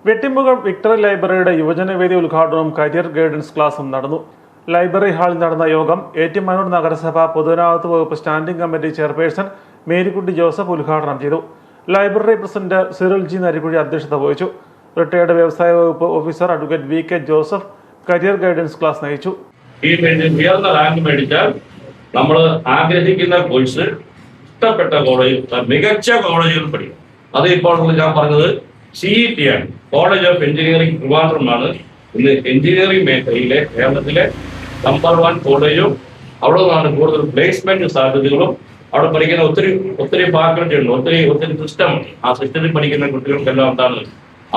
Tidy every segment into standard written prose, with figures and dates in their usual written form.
വെട്ടിമുഖം victory ലൈബ്രറിയുടെ യുവജനവേദി ഉദ്ഘാടനവും career guidance ക്ലാസും നടന്നു. ലൈബ്രറി ഹാളിൽ നടന്ന യോഗം ഏറ്റുമാനൂർ നഗരസഭ പൊതുമരാമത്ത് വകുപ്പ് standing committee chairperson Marykutty Joseph ഉദ്ഘാടനം ചെയ്തു. Library president Cyril G Narikuzhi അധ്യക്ഷത വഹിച്ചു. റിട്ടയർഡ് വ്യവസായ വകുപ്പ് officer advocate V K Joseph career guidance class നയിച്ചു. ഈ ഉയർന്ന റാങ്ക് മേടിച്ചാൽ നമ്മൾ ആഗ്രഹിക്കുന്ന കോഴ്സ് ഇഷ്ടപ്പെട്ട കോളേജിൽ, മികച്ച കോളേജുകൾ പഠിക്കും. അത് ഇപ്പോൾ ഞാൻ പറഞ്ഞത് CET ആണ്. കോളേജ് ഓഫ് എഞ്ചിനീയറിംഗ് ട്രിവാൻഡ്രമാണ് ഇന്ന് എഞ്ചിനീയറിംഗ് മേഖലയിലെ കേരളത്തിലെ നമ്പർ 1 കോളേജും. അവിടെ നിന്നാണ് കൂടുതൽ പ്ലേസ്മെന്റ് സാധ്യതകളും. അവിടെ പഠിക്കുന്ന ഒത്തിരി ഫാക്കൽറ്റി ഉണ്ട്, ഒത്തിരി സിസ്റ്റം. ആ സിസ്റ്റത്തിൽ പഠിക്കുന്ന കുട്ടികൾക്കെല്ലാം എന്താണ്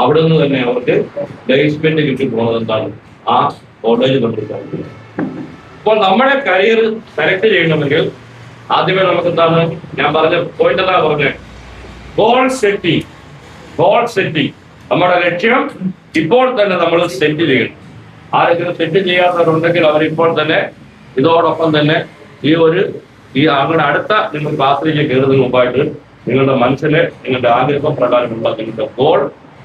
അവിടെ നിന്ന് തന്നെ അവർക്ക് പ്ലേസ്മെന്റ് കിട്ടി പോകുന്നത് എന്താണ് ആ കോളേജ് കണ്ടിട്ടാണ്. അപ്പോൾ നമ്മുടെ കരിയർ സെലക്ട് ചെയ്യണമെങ്കിൽ ആദ്യമേ നമുക്ക് എന്താണ് ഞാൻ പറഞ്ഞ പോയിന്റ് എന്താ പറഞ്ഞത്, ഗോൾ സെറ്റിംഗ്. നമ്മുടെ ലക്ഷ്യം ഇപ്പോൾ തന്നെ നമ്മൾ സെറ്റ് ചെയ്യണം. ആരെങ്കിലും സെറ്റ് ചെയ്യാത്തവരുണ്ടെങ്കിൽ അവരിപ്പോൾ തന്നെ ഇതോടൊപ്പം തന്നെ അങ്ങനെ അടുത്ത നിങ്ങൾ ക്ലാസ്സിലേക്ക് കയറുന്നതിന് മുമ്പായിട്ട് നിങ്ങളുടെ മനസ്സിലെ നിങ്ങളുടെ ആഗ്രഹ പ്രകാരമുള്ള നിങ്ങളുടെ ഗോൾ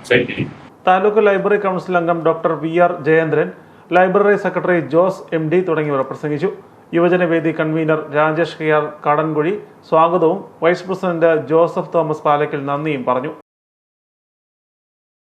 സെറ്റ് ചെയ്യും. താലൂക്ക് ലൈബ്രറി കൗൺസിൽ അംഗം doctor VR Jayendran, library secretary Jose MD തുടങ്ങിയവർ പ്രസംഗിച്ചു. യുവജനവേദി കൺവീനർ രാജേഷ് KR കാടൻകുഴി സ്വാഗതവും vice president Joseph Thomas Palackal നന്ദിയും പറഞ്ഞു.